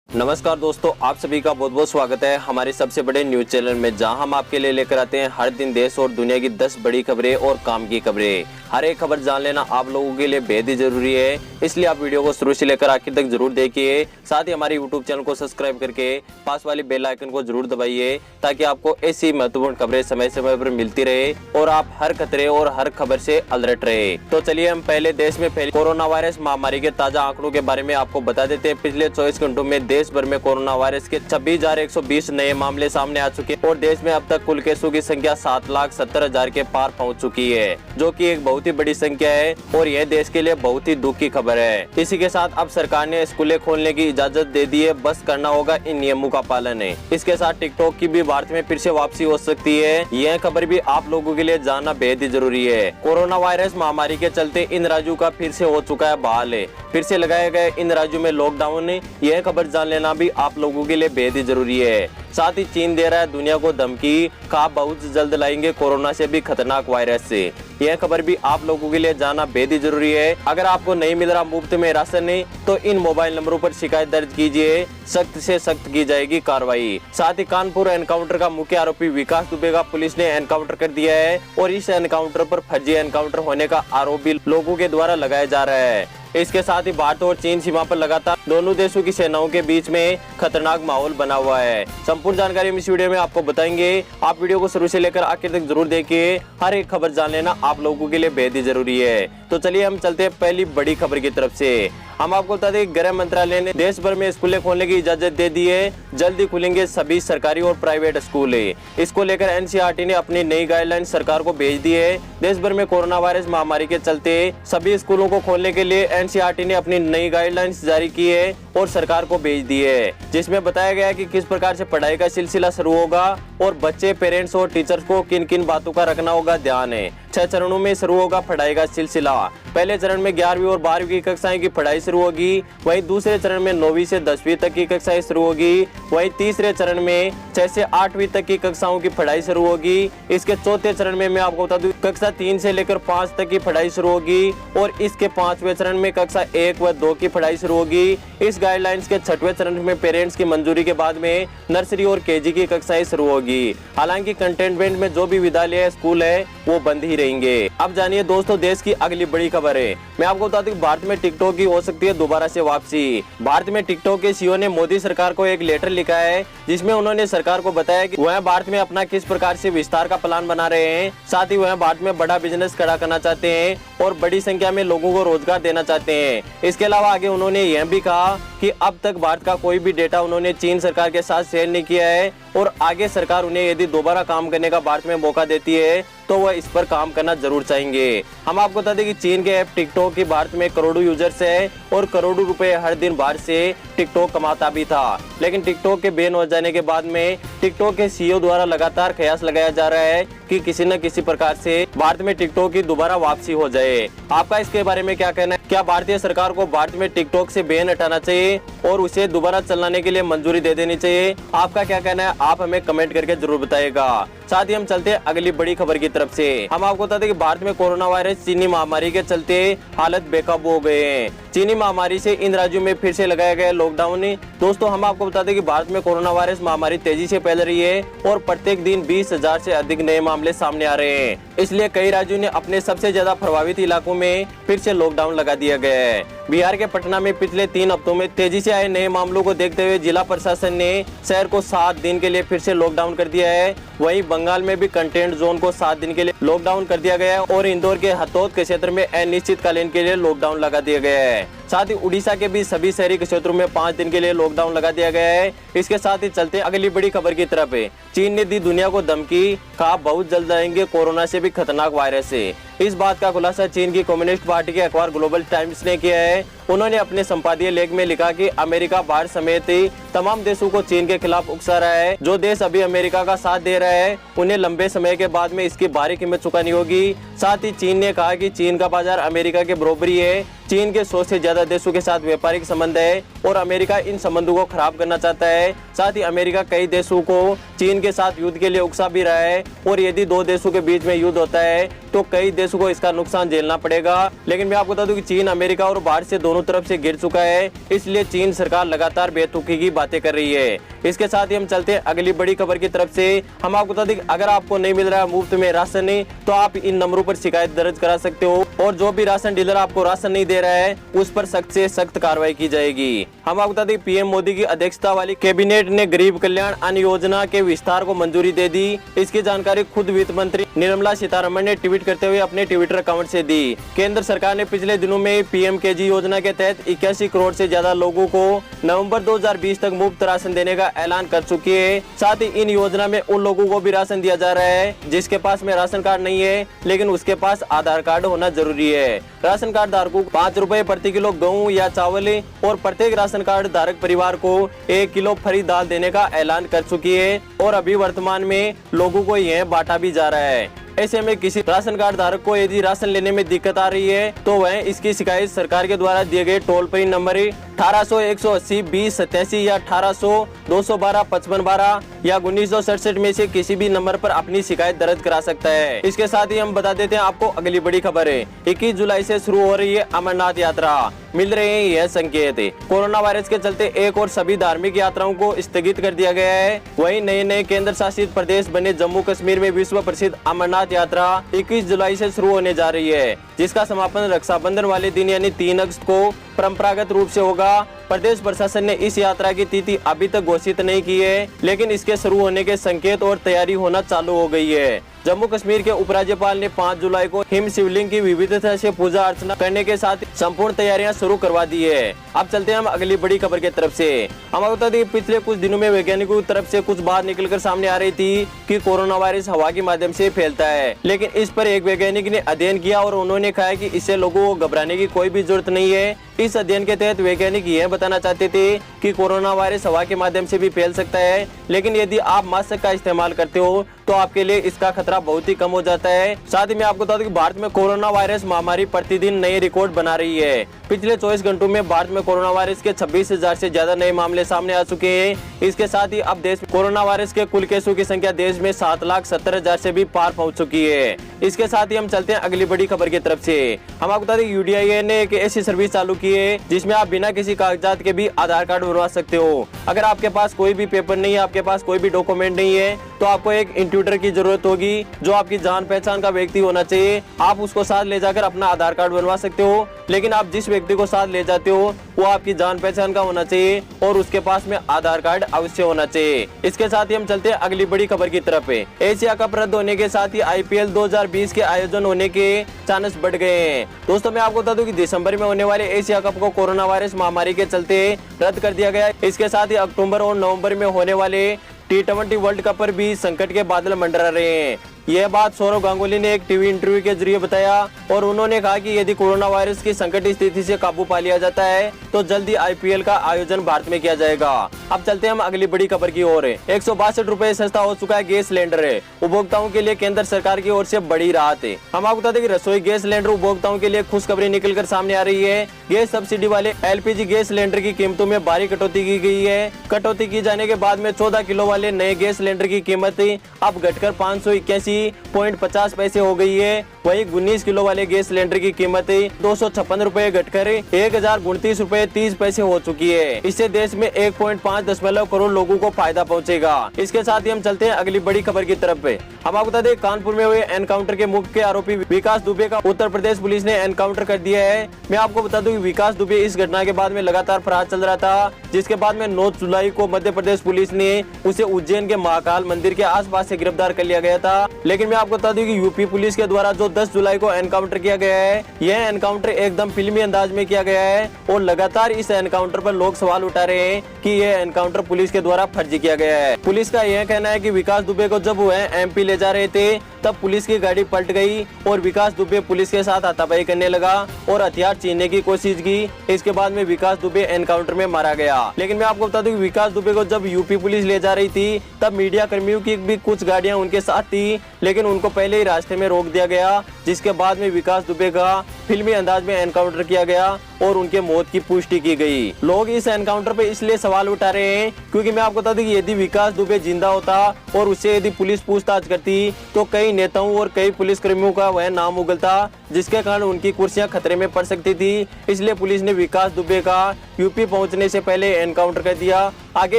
नमस्कार दोस्तों, आप सभी का बहुत बहुत स्वागत है हमारे सबसे बड़े न्यूज चैनल में, जहां हम आपके लिए लेकर आते हैं हर दिन देश और दुनिया की 10 बड़ी खबरें और काम की खबरें। हर एक खबर जान लेना आप लोगों के लिए बेहद ही जरूरी है, इसलिए आप वीडियो को शुरू से लेकर आखिर तक जरूर देखिए। साथ ही हमारे यूट्यूब चैनल को सब्सक्राइब करके पास वाली बेल आइकन को जरूर दबाइए, ताकि आपको ऐसी महत्वपूर्ण खबरें समय समय पर मिलती रहे और आप हर खतरे और हर खबर से अलर्ट रहे। तो चलिए हम पहले देश में फैली कोरोना वायरस महामारी के ताजा आंकड़ों के बारे में आपको बता देते हैं। पिछले 24 घंटों में देश भर में कोरोना वायरस के 26,120 नए मामले सामने आ चुके हैं और देश में अब तक कुल केसों की संख्या 7,70,000 के पार पहुंच चुकी है, जो कि एक बहुत ही बड़ी संख्या है और यह देश के लिए बहुत ही दुख की खबर है। इसी के साथ अब सरकार ने स्कूलें खोलने की इजाजत दे दी है, बस करना होगा इन नियमों का पालन है। इसके साथ टिकटॉक की भी भारत में फिर से वापसी हो सकती है, यह खबर भी आप लोगों के लिए जानना बेहद ही जरूरी है। कोरोना वायरस महामारी के चलते इन राज्यों का फिर से हो चुका है बहाल है, फिर से लगाए गए इन राज्यों में लॉकडाउन है, यह खबर जान लेना भी आप लोगों के लिए बेहद ही जरूरी है। साथ ही चीन दे रहा है दुनिया को धमकी, कहा बहुत जल्द लाएंगे कोरोना से भी खतरनाक वायरस से, यह खबर भी आप लोगों के लिए जानना बेहद ही जरूरी है। अगर आपको नहीं मिल रहा मुफ्त में राशन तो इन मोबाइल नंबरों पर शिकायत दर्ज कीजिए, सख्त से सख्त की जाएगी कार्रवाई। साथ ही कानपुर एनकाउंटर का मुख्य आरोपी विकास दुबे का पुलिस ने एनकाउंटर कर दिया है और इस एनकाउंटर पर फर्जी एनकाउंटर होने का आरोप भी लोगों के द्वारा लगाया जा रहा है। इसके साथ ही भारत और चीन सीमा पर लगातार दोनों देशों की सेनाओं के बीच में खतरनाक माहौल बना हुआ है। संपूर्ण जानकारी हम इस वीडियो में आपको बताएंगे, आप वीडियो को शुरू से लेकर आखिर तक जरूर देखिए। हर एक खबर जान लेना आप लोगों के लिए बेहद ही जरूरी है। तो चलिए हम चलते हैं पहली बड़ी खबर की तरफ से। हम आपको बता दें, गृह मंत्रालय ने देश भर में स्कूलें खोलने की इजाजत दे दी है, जल्दी खुलेंगे सभी सरकारी और प्राइवेट स्कूल। इसको लेकर एनसीईआरटी ने अपनी नई गाइडलाइन सरकार को भेज दी है। देश भर में कोरोना वायरस महामारी के चलते सभी स्कूलों को खोलने के लिए एनसीईआरटी ने अपनी नई गाइडलाइंस जारी की है और सरकार को भेज दी है, जिसमें बताया गया है कि किस प्रकार से पढ़ाई का सिलसिला शुरू होगा और बच्चे, पेरेंट्स और टीचर्स को किन किन बातों का रखना होगा ध्यान है। 6 चरणों में शुरू होगा पढ़ाई का सिलसिला। पहले चरण में 11वीं और 12वीं की कक्षाएं की पढ़ाई शुरू होगी, वहीं दूसरे चरण में 9वीं से 10वीं तक की कक्षाएं शुरू होगी, वहीं तीसरे चरण में 6 से 8वीं तक की कक्षाओं की पढ़ाई शुरू होगी। इसके चौथे चरण में मैं आपको बता दूं, कक्षा 3 से लेकर 5 तक की पढ़ाई शुरू होगी और इसके 5वें चरण में कक्षा 1 व 2 की पढ़ाई शुरू होगी। इस गाइडलाइंस के 6वें चरण में पेरेंट्स की मंजूरी के बाद में नर्सरी और केजी की कक्षाएं शुरू होगी। हालांकि कंटेनमेंट में जो भी विद्यालय स्कूल है वो बंद ही रहेंगे। अब जानिए दोस्तों देश की अगली बड़ी खबर है। मैं आपको बता दूं कि भारत में टिकटॉक की हो सकती है दोबारा से वापसी। भारत में टिकटॉक के सीईओ ने मोदी सरकार को एक लेटर लिखा है, जिसमें उन्होंने सरकार को बताया कि वह भारत में अपना किस प्रकार से विस्तार का प्लान बना रहे हैं। साथ ही वह भारत में बड़ा बिजनेस खड़ा करना चाहते हैं और बड़ी संख्या में लोगों को रोजगार देना चाहते हैं। इसके अलावा आगे उन्होंने यह भी कहा कि अब तक भारत का कोई भी डेटा उन्होंने चीन सरकार के साथ शेयर नहीं किया है और आगे सरकार उन्हें यदि दोबारा काम करने का भारत में मौका देती है तो वह इस पर काम करना जरूर चाहेंगे। हम आपको बता दें कि चीन के ऐप टिकटॉक की भारत में करोड़ों यूजर्स है और करोड़ों रुपए हर दिन भारत से टिकटॉक कमाता भी था, लेकिन टिकटॉक के बैन हो जाने के बाद में टिकटॉक के सीईओ द्वारा लगातार कयास लगाया जा रहा है कि किसी न किसी प्रकार से भारत में टिकटॉक की दोबारा वापसी हो जाए। आपका इसके बारे में क्या कहना है? क्या भारतीय सरकार को भारत में टिकटॉक से बैन हटाना चाहिए और उसे दोबारा चलाने के लिए मंजूरी दे देनी चाहिए? आपका क्या कहना है? आप हमें कमेंट करके जरूर बताइएगा। साथ ही हम चलते हैं अगली बड़ी खबर की तरफ से। हम आपको बता दें कि भारत में कोरोना वायरस चीनी महामारी के चलते हालत बेकाबू हो गए हैं। चीनी महामारी से इन राज्यों में फिर से लगाया गया लॉकडाउन। दोस्तों हम आपको बता दें कि भारत में कोरोना वायरस महामारी तेजी से फैल रही है और प्रत्येक दिन 20,000 से अधिक नए मामले सामने आ रहे हैं। इसलिए कई राज्यों ने अपने सबसे ज्यादा प्रभावित इलाकों में फिर से लॉकडाउन लगा दिया गया है। बिहार के पटना में पिछले 3 हफ्तों में तेजी से आए नए मामलों को देखते हुए जिला प्रशासन ने शहर को 7 दिन के लिए फिर से लॉकडाउन कर दिया है। वहीं बंगाल में भी कंटेंट जोन को 7 दिन के लिए लॉकडाउन कर दिया गया है और इंदौर के हथौद के क्षेत्र में अनिश्चितकालीन के लिए लॉकडाउन लगा दिया गया है। साथ ही उड़ीसा के भी सभी शहरी क्षेत्रों में 5 दिन के लिए लॉकडाउन लगा दिया गया है। इसके साथ ही चलते अगली बड़ी खबर की तरफ है। चीन ने दी दुनिया को धमकी, कहा बहुत जल्द आएंगे कोरोना से भी खतरनाक वायरस से। इस बात का खुलासा चीन की कम्युनिस्ट पार्टी के अखबार ग्लोबल टाइम्स ने किया है। उन्होंने अपने संपादकीय लेख में लिखा कि अमेरिका, भारत समेत तमाम देशों को चीन के खिलाफ उकसा रहा है। जो देश अभी अमेरिका का साथ दे रहा है उन्हें लंबे समय के बाद में इसकी भारी कीमत चुकानी होगी। साथ ही चीन ने कहा कि चीन का बाजार अमेरिका के बरोबरी है। चीन के 100 से ज्यादा देशों के साथ व्यापारिक संबंध है और अमेरिका इन संबंधों को खराब करना चाहता है। साथ ही अमेरिका कई देशों को चीन के साथ युद्ध के लिए उकसा भी रहा है और यदि 2 देशों के बीच में युद्ध होता है तो कई देशों को इसका नुकसान झेलना पड़ेगा। लेकिन मैं आपको बता दूं कि चीन, अमेरिका और भारत से दोनों दोनों तरफ से गिर चुका है, इसलिए चीन सरकार लगातार बेतुकी की बातें कर रही है। इसके साथ ही हम चलते हैं अगली बड़ी खबर की तरफ से। हम आपको बता दें, अगर आपको नहीं मिल रहा है मुफ्त में राशन तो आप इन नंबरों पर शिकायत दर्ज करा सकते हो और जो भी राशन डीलर आपको राशन नहीं दे रहा है उस पर सख्त से सख्त कार्रवाई की जाएगी। हम आपको बता दें, पीएम मोदी की अध्यक्षता वाली कैबिनेट ने गरीब कल्याण अन्न योजना के विस्तार को मंजूरी दे दी। इसकी जानकारी खुद वित्त मंत्री निर्मला सीतारमण ने ट्वीट करते हुए अपने ट्विटर अकाउंट से दी। केंद्र सरकार ने पिछले दिनों में पीएमकेजी योजना के तहत 81 करोड़ से ज्यादा लोगों को नवंबर 2020 तक मुफ्त राशन देने का ऐलान कर चुकी है। साथ ही इन योजना में उन लोगों को भी राशन दिया जा रहा है जिसके पास में राशन कार्ड नहीं है लेकिन उसके पास आधार कार्ड होना जरूरी है। राशन कार्ड धारकों को 5 रुपए प्रति किलो गेहूं या चावल और प्रत्येक राशन कार्ड धारक परिवार को 1 किलो फरी दाल देने का ऐलान कर चुकी है और अभी वर्तमान में लोगों को यह बांटा भी जा रहा है। ऐसे में किसी राशन कार्ड धारक को यदि राशन लेने में दिक्कत आ रही है तो वह इसकी शिकायत सरकार के द्वारा दिए गए टोल फ्री नंबर 1800-180-2087 या 1800-212-5512 या 1967 में से किसी भी नंबर पर अपनी शिकायत दर्ज करा सकता है। इसके साथ ही हम बता देते हैं आपको अगली बड़ी खबर है। 21 जुलाई से शुरू हो रही है अमरनाथ यात्रा, मिल रहे हैं यह संकेत। कोरोना वायरस के चलते एक और सभी धार्मिक यात्राओं को स्थगित कर दिया गया है। वहीं नए केंद्र शासित प्रदेश बने जम्मू कश्मीर में विश्व प्रसिद्ध अमरनाथ यात्रा 21 जुलाई से शुरू होने जा रही है, जिसका समापन रक्षाबंधन वाले दिन यानी 3 अगस्त को परंपरागत रूप से होगा। प्रदेश प्रशासन ने इस यात्रा की तिथि अभी तक घोषित नहीं की है, लेकिन इसके शुरू होने के संकेत और तैयारी होना चालू हो गई है। जम्मू कश्मीर के उपराज्यपाल ने 5 जुलाई को हिम शिवलिंग की विविधता से पूजा अर्चना करने के साथ संपूर्ण तैयारियां शुरू करवा दी है। अब चलते हैं हम अगली बड़ी खबर की तरफ से। हम आपको बता दें, पिछले कुछ दिनों में वैज्ञानिकों की तरफ से कुछ बात निकलकर सामने आ रही थी कि कोरोना वायरस हवा के माध्यम से फैलता है, लेकिन इस पर एक वैज्ञानिक ने अध्ययन किया और उन्होंने कहा कि इससे लोगों को घबराने की कोई भी जरूरत नहीं है। इस अध्ययन के तहत वैज्ञानिक यह बताना चाहते थे कि कोरोना वायरस हवा के माध्यम से भी फैल सकता है, लेकिन यदि आप मास्क का इस्तेमाल करते हो तो आपके लिए इसका खतरा बहुत ही कम हो जाता है। साथ ही मैं आपको बता दूं कि भारत में कोरोना वायरस महामारी प्रतिदिन नए रिकॉर्ड बना रही है। पिछले 24 घंटों में भारत में कोरोना वायरस के 26,000 से ज्यादा नए मामले सामने आ चुके हैं। इसके साथ ही अब देश में कोरोना वायरस के कुल केसों की संख्या देश में 7,70,000 से भी पार पहुंच चुकी है। इसके साथ ही हम चलते हैं अगली बड़ी खबर की तरफ से। हम आपको बता दें, UDIA ने एक ऐसी सर्विस चालू की है जिसमें आप बिना किसी कागजात के भी आधार कार्ड बनवा सकते हो। अगर आपके पास कोई भी पेपर नहीं है, आपके पास कोई भी डॉक्यूमेंट नहीं है, तो आपको एक इंट्यूटर की जरूरत होगी जो आपकी जान पहचान का व्यक्ति होना चाहिए। आप उसको साथ ले जाकर अपना आधार कार्ड बनवा सकते हो, लेकिन आप जिस व्यक्ति को साथ ले जाते हो वो आपकी जान पहचान का होना चाहिए और उसके पास में आधार कार्ड अवश्य होना चाहिए। इसके साथ ही हम चलते हैं अगली बड़ी खबर की तरफ। एशिया कप रद्द होने के साथ ही IPL 2020 के आयोजन होने के चांस बढ़ गए हैं। दोस्तों, मैं आपको बता दूं कि दिसंबर में होने वाले एशिया कप को कोरोना वायरस महामारी के चलते रद्द कर दिया गया। इसके साथ ही अक्टूबर और नवंबर में होने वाले T20 वर्ल्ड कप पर भी संकट के बादल मंडरा रहे हैं। यह बात सौरव गांगुली ने एक टीवी इंटरव्यू के जरिए बताया और उन्होंने कहा कि यदि कोरोना वायरस की संकट स्थिति से काबू पा लिया जाता है तो जल्दी IPL का आयोजन भारत में किया जाएगा। अब चलते हैं हम अगली बड़ी खबर की ओर। 162 रुपए सस्ता हो चुका है गैस सिलेंडर। उपभोक्ताओं के लिए केंद्र सरकार की ओर से बड़ी राहत है। हम आपको बता दें कि रसोई गैस सिलेंडर उपभोक्ताओं के लिए खुशखबरी निकलकर सामने आ रही है। गैस सब्सिडी वाले LPG गैस सिलेंडर की कीमतों में भारी कटौती की गई है। कटौती की जाने के बाद में 14 किलो वाले नए गैस सिलेंडर की कीमत अब घटकर 581.50 पैसे हो गई है। वहीं 19 किलो वाले गैस सिलेंडर की कीमत 256 रुपए घटकर 1039 रुपए 30 पैसे हो चुकी है। इससे देश में 1.5 करोड़ लोगों को फायदा पहुंचेगा। इसके साथ ही हम चलते हैं अगली बड़ी खबर की तरफ। हम आपको बता दें, कानपुर में हुए एनकाउंटर के मुख्य आरोपी विकास दुबे का उत्तर प्रदेश पुलिस ने एनकाउंटर कर दिया है। मैं आपको बता दूं कि विकास दुबे इस घटना के बाद में लगातार फरार चल रहा था, जिसके बाद में 9 जुलाई को मध्य प्रदेश पुलिस ने उसे उज्जैन के महाकाल मंदिर के आसपास से गिरफ्तार कर लिया गया था। लेकिन मैं आपको बता दूं कि यूपी पुलिस के द्वारा जो 10 जुलाई को एनकाउंटर किया गया है, यह एनकाउंटर एकदम फिल्मी अंदाज में किया गया है और लगातार इस एनकाउंटर पर लोग सवाल उठा रहे हैं कि यह एनकाउंटर पुलिस के द्वारा फर्जी किया गया है। पुलिस का यह कहना है कि विकास दुबे को जब वह MP ले जा रहे थे तब पुलिस की गाड़ी पलट गई और विकास दुबे पुलिस के साथ हाथापाई करने लगा और हथियार छीनने की कोशिश की। इसके बाद में विकास दुबे एनकाउंटर में मारा गया। लेकिन मैं आपको बता दूं कि विकास दुबे को जब यूपी पुलिस ले जा रही थी तब मीडिया कर्मियों की भी कुछ गाड़ियां उनके साथ थी, लेकिन उनको पहले ही रास्ते में रोक दिया गया, जिसके बाद में विकास दुबे का फिल्मी अंदाज में एनकाउंटर किया गया और उनके मौत की पुष्टि की गई। लोग इस एनकाउंटर पे इसलिए सवाल उठा रहे हैं क्योंकि मैं आपको बता दूं कि यदि विकास दुबे जिंदा होता और उससे यदि पुलिस पूछताछ करती तो कई नेताओं और कई पुलिस कर्मियों का वह नाम उगलता, जिसके कारण उनकी कुर्सियां खतरे में पड़ सकती थी। इसलिए पुलिस ने विकास दुबे का यूपी पहुंचने से पहले एनकाउंटर कर दिया। आगे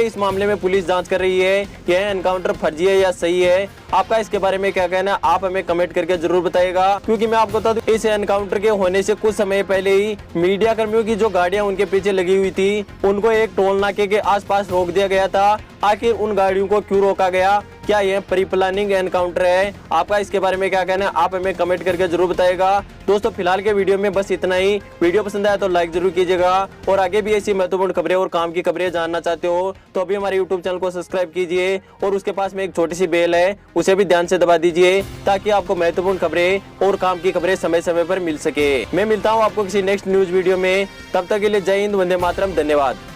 इस मामले में पुलिस जांच कर रही है कि यह एनकाउंटर फर्जी है या सही है। आपका इसके बारे में क्या कहना है आप हमें कमेंट करके जरूर बताइएगा, क्योंकि मैं आपको बता दूं इस एनकाउंटर के होने से कुछ समय पहले ही मीडिया कर्मियों की जो गाड़ियां उनके पीछे लगी हुई थी उनको एक टोल नाके के आसपास रोक दिया गया था। आखिर उन गाड़ियों को क्यों रोका गया? क्या यह प्री प्लानिंग एनकाउंटर है? आपका इसके बारे में क्या कहना है आप हमें कमेंट करके जरूर बताइएगा। दोस्तों फिलहाल के वीडियो में बस इतना ही। वीडियो पसंद आया तो लाइक जरूर कीजिएगा और आगे भी ऐसी महत्वपूर्ण खबरें और काम की खबरें जानना चाहते हो तो अभी हमारे यूट्यूब चैनल को सब्सक्राइब कीजिए और उसके पास में एक छोटी सी बेल है उसे भी ध्यान से दबा दीजिए ताकि आपको महत्वपूर्ण खबरें और काम की खबरें समय समय पर मिल सके। मैं मिलता हूँ आपको किसी नेक्स्ट न्यूज वीडियो में, तब तक के लिए जय हिंद, वंदे मातरम, धन्यवाद।